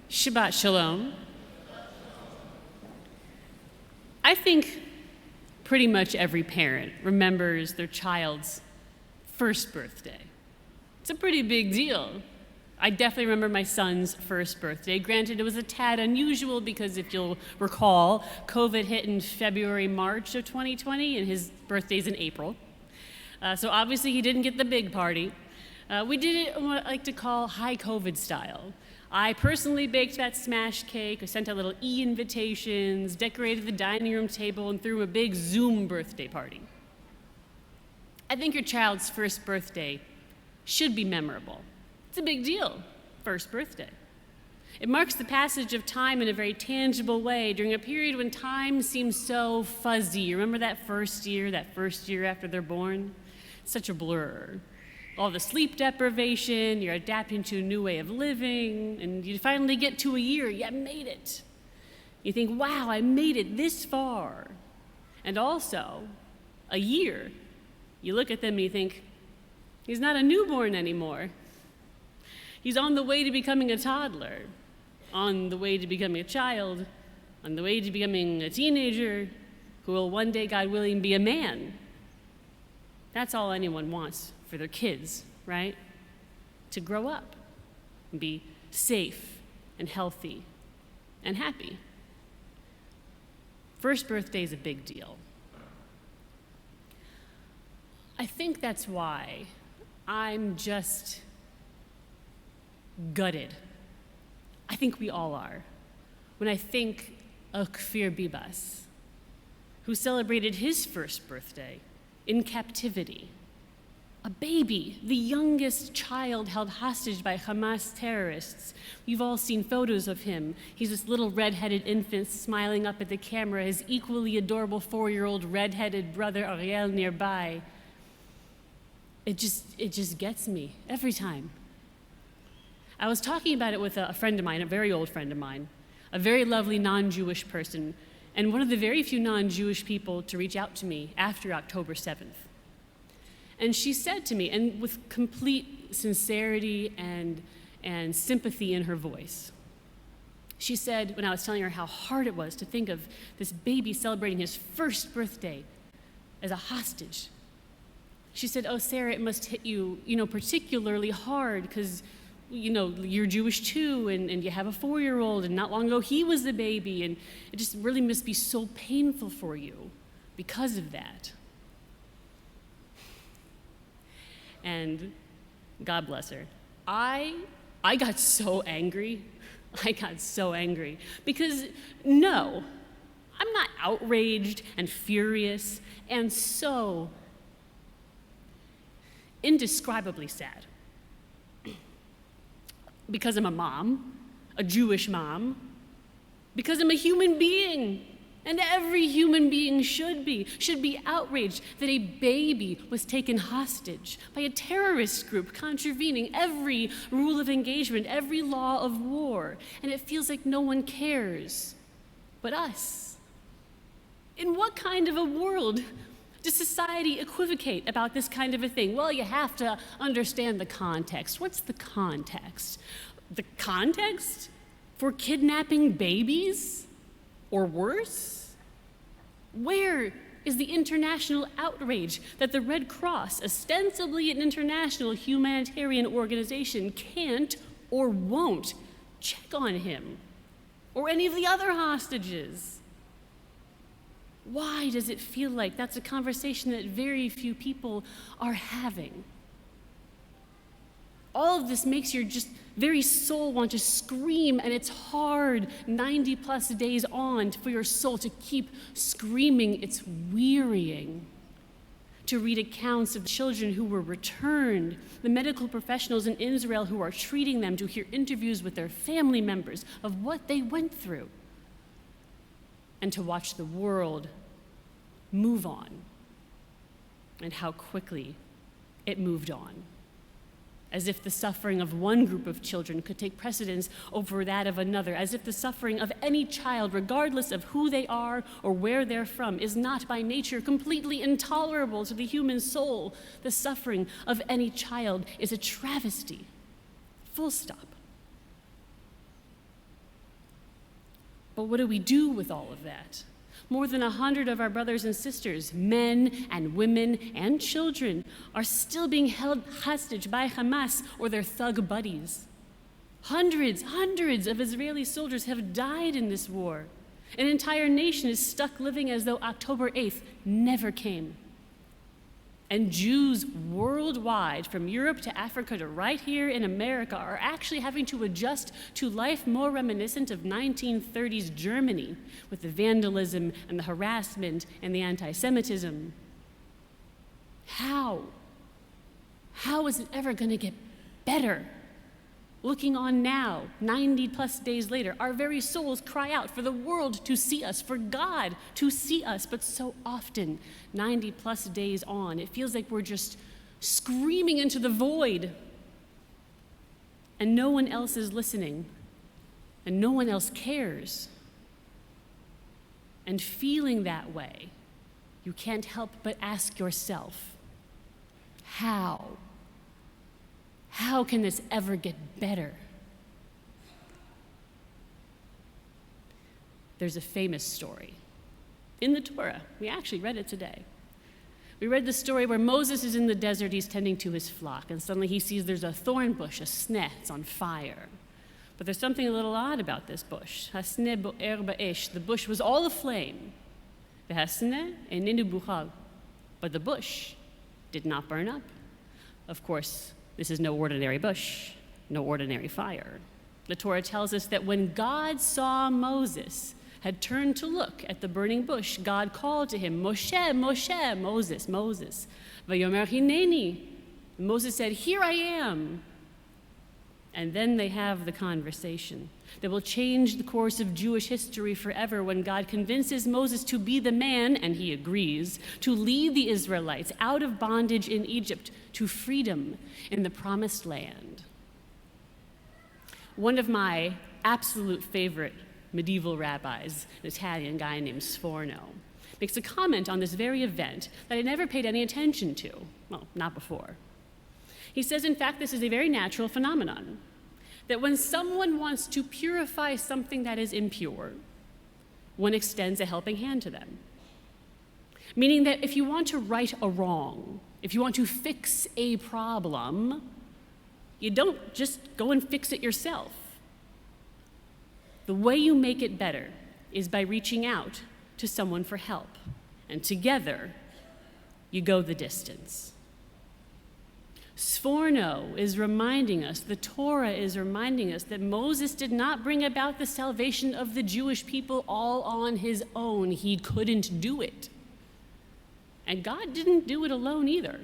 Shabbat Shalom. I think pretty much every parent remembers their child's first birthday. It's a pretty big deal. I definitely remember my son's first birthday. Granted, it was a tad unusual because if you'll recall, COVID hit in February, March of 2020, and his birthday's in April. So obviously he didn't get the big party. We did it what I like to call high COVID style. I personally baked that smash cake, I sent out little e-invitations, decorated the dining room table, and threw a big Zoom birthday party. I think your child's first birthday should be memorable. It's a big deal, first birthday. It marks the passage of time in a very tangible way during a period when time seems so fuzzy. Remember that first year after they're born? It's such a blur. All the sleep deprivation, you're adapting to a new way of living, and you finally get to a year, you made it. You think, wow, I made it this far. And also, a year, you look at them and you think, he's not a newborn anymore. He's on the way to becoming a toddler, on the way to becoming a child, on the way to becoming a teenager, who will one day, God willing, be a man. That's all anyone wants for their kids, right? To grow up and be safe and healthy and happy. First birthday is a big deal. I think that's why I'm just gutted. I think we all are. When I think of Kfir Bibas, who celebrated his first birthday in captivity. A baby, the youngest child held hostage by Hamas terrorists. We've all seen photos of him. He's this little red-headed infant smiling up at the camera, his equally adorable 4-year-old red-headed brother Ariel nearby. It just gets me every time. I was talking about it with a friend of mine, a very old friend of mine, a very lovely non-Jewish person, and one of the very few non-Jewish people to reach out to me after October 7th. And she said to me, and with complete sincerity and sympathy in her voice, she said, when I was telling her how hard it was to think of this baby celebrating his first birthday as a hostage, she said, oh, Sarah, it must hit you, particularly hard because, you're Jewish too, and you have a 4-year-old, and not long ago he was the baby, and it just really must be so painful for you because of that. And God bless her. I got so angry. Because no, I'm not outraged and furious and so indescribably sad. Because I'm a mom, a Jewish mom, because I'm a human being. And every human being should be outraged that a baby was taken hostage by a terrorist group contravening every rule of engagement, every law of war. And it feels like no one cares but us. In what kind of a world does society equivocate about this kind of a thing? Well, you have to understand the context. What's the context? The context for kidnapping babies? Or worse? Where is the international outrage that the Red Cross, ostensibly an international humanitarian organization, can't or won't check on him or any of the other hostages? Why does it feel like that's a conversation that very few people are having? All of this makes your just very soul want to scream, and it's hard 90 plus days on for your soul to keep screaming. It's wearying to read accounts of children who were returned, the medical professionals in Israel who are treating them, to hear interviews with their family members of what they went through, and to watch the world move on and how quickly it moved on. As if the suffering of one group of children could take precedence over that of another, as if the suffering of any child, regardless of who they are or where they're from, is not by nature completely intolerable to the human soul. The suffering of any child is a travesty. Full stop. But what do we do with all of that? More than 100 of our brothers and sisters, men and women and children, are still being held hostage by Hamas or their thug buddies. Hundreds of Israeli soldiers have died in this war. An entire nation is stuck living as though October 8th never came. And Jews worldwide, from Europe to Africa to right here in America, are actually having to adjust to life more reminiscent of 1930s Germany, with the vandalism and the harassment and the anti-Semitism. How? How is it ever going to get better? Looking on now, 90 plus days later, our very souls cry out for the world to see us, for God to see us. But so often, 90 plus days on, it feels like we're just screaming into the void. And no one else is listening. And no one else cares. And feeling that way, you can't help but ask yourself, how? How can this ever get better? There's a famous story in the Torah. We actually read it today. We read the story where Moses is in the desert, he's tending to his flock, and suddenly he sees there's a thorn bush, a sneh, it's on fire. But there's something a little odd about this bush. Hasneh bo'er ba'esh, the bush was all aflame. V'hasneh einenu buchal, but the bush did not burn up. Of course, this is no ordinary bush, no ordinary fire. The Torah tells us that when God saw Moses had turned to look at the burning bush, God called to him, Moshe, Moshe, Moses, Moses. Vayomer hineni. Moses said, here I am. And then they have the conversation that will change the course of Jewish history forever when God convinces Moses to be the man, and he agrees, to lead the Israelites out of bondage in Egypt to freedom in the promised land. One of my absolute favorite medieval rabbis, an Italian guy named Sforno, makes a comment on this very event that I never paid any attention to. Well, not before. He says, in fact, this is a very natural phenomenon, that when someone wants to purify something that is impure, one extends a helping hand to them. Meaning that if you want to right a wrong, if you want to fix a problem, you don't just go and fix it yourself. The way you make it better is by reaching out to someone for help, and together you go the distance. Sforno is reminding us, the Torah is reminding us that Moses did not bring about the salvation of the Jewish people all on his own. He couldn't do it. And God didn't do it alone either.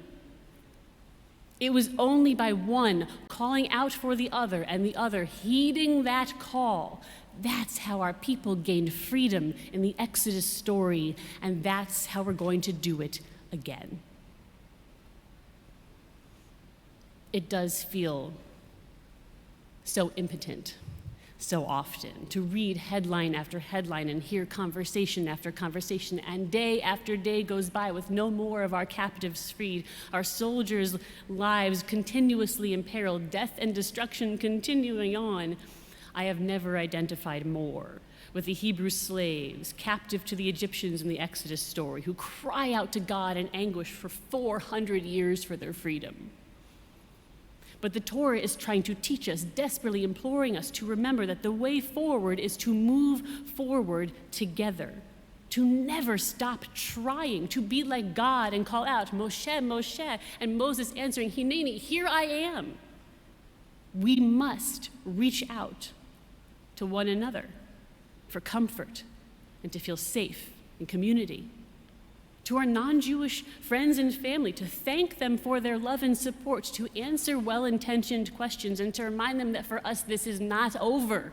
It was only by one calling out for the other and the other heeding that call. That's how our people gained freedom in the Exodus story, and that's how we're going to do it again. It does feel so impotent so often to read headline after headline and hear conversation after conversation, and day after day goes by with no more of our captives freed, our soldiers' lives continuously imperiled, death and destruction continuing on. I have never identified more with the Hebrew slaves captive to the Egyptians in the Exodus story, who cry out to God in anguish for 400 years for their freedom. But the Torah is trying to teach us, desperately imploring us to remember that the way forward is to move forward together, to never stop trying, to be like God and call out, Moshe, Moshe, and Moses answering, Hineni, here I am. We must reach out to one another for comfort and to feel safe in community. To our non-Jewish friends and family, to thank them for their love and support, to answer well-intentioned questions, and to remind them that for us this is not over.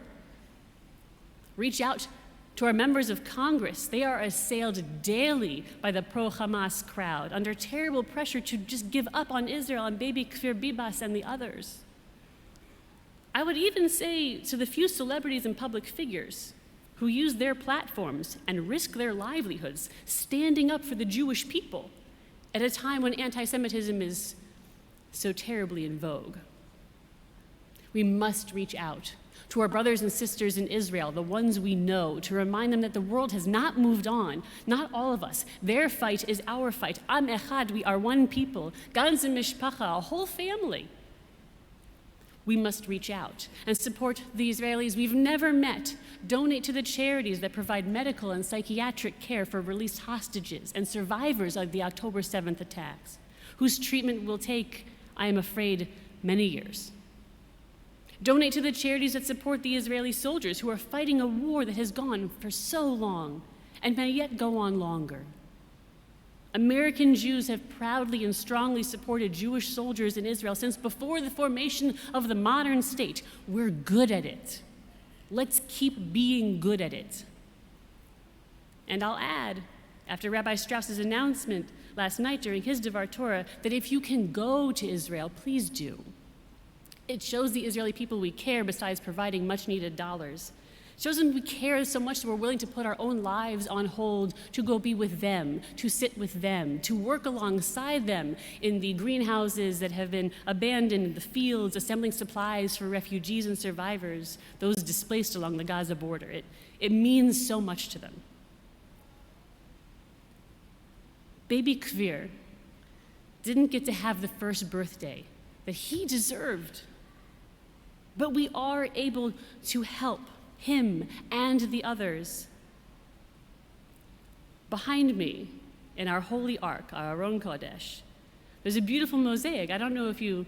Reach out to our members of Congress. They are assailed daily by the pro-Hamas crowd, under terrible pressure to just give up on Israel and baby Kfir Bibas and the others. I would even say to the few celebrities and public figures who use their platforms and risk their livelihoods standing up for the Jewish people at a time when anti-Semitism is so terribly in vogue. We must reach out To our brothers and sisters in Israel, the ones we know, to remind them that the world has not moved on, not all of us. Their fight is our fight. Am echad, we are one people. Ganze mishpacha, a whole family. We must reach out and support the Israelis we've never met. Donate to the charities that provide medical and psychiatric care for released hostages and survivors of the October 7th attacks, whose treatment will take, I am afraid, many years. Donate to the charities that support the Israeli soldiers who are fighting a war that has gone for so long and may yet go on longer. American Jews have proudly and strongly supported Jewish soldiers in Israel since before the formation of the modern state. We're good at it. Let's keep being good at it. And I'll add, after Rabbi Strauss's announcement last night during his Devar Torah, that if you can go to Israel, please do. It shows the Israeli people we care besides providing much-needed dollars. It shows them we care so much that we're willing to put our own lives on hold to go be with them, to sit with them, to work alongside them in the greenhouses that have been abandoned, in the fields, assembling supplies for refugees and survivors, those displaced along the Gaza border. It means so much to them. Baby Kvir didn't get to have the first birthday that he deserved. But we are able to help him and the others. Behind me, in our holy ark, our Aron Kodesh, there's a beautiful mosaic. I don't know if you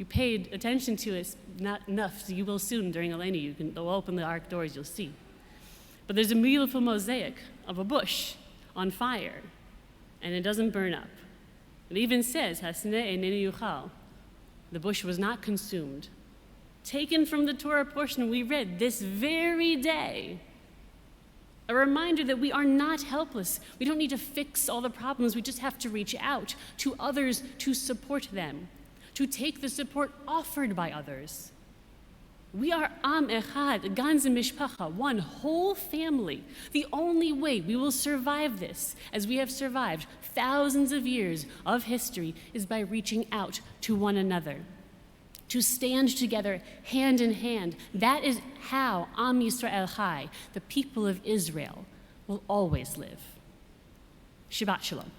paid attention to it, not enough, so you will soon during Eleni. They'll open the ark doors, you'll see. But there's a beautiful mosaic of a bush on fire, and it doesn't burn up. It even says, Hasneh einenu yuchal. The bush was not consumed. Taken from the Torah portion we read this very day. A reminder that we are not helpless. We don't need to fix all the problems. We just have to reach out to others to support them, to take the support offered by others. We are Am Echad, Ganze Mishpacha, one whole family. The only way we will survive this, as we have survived thousands of years of history, is by reaching out to one another, to stand together hand in hand. That is how Am Yisrael Chai, the people of Israel, will always live. Shabbat Shalom.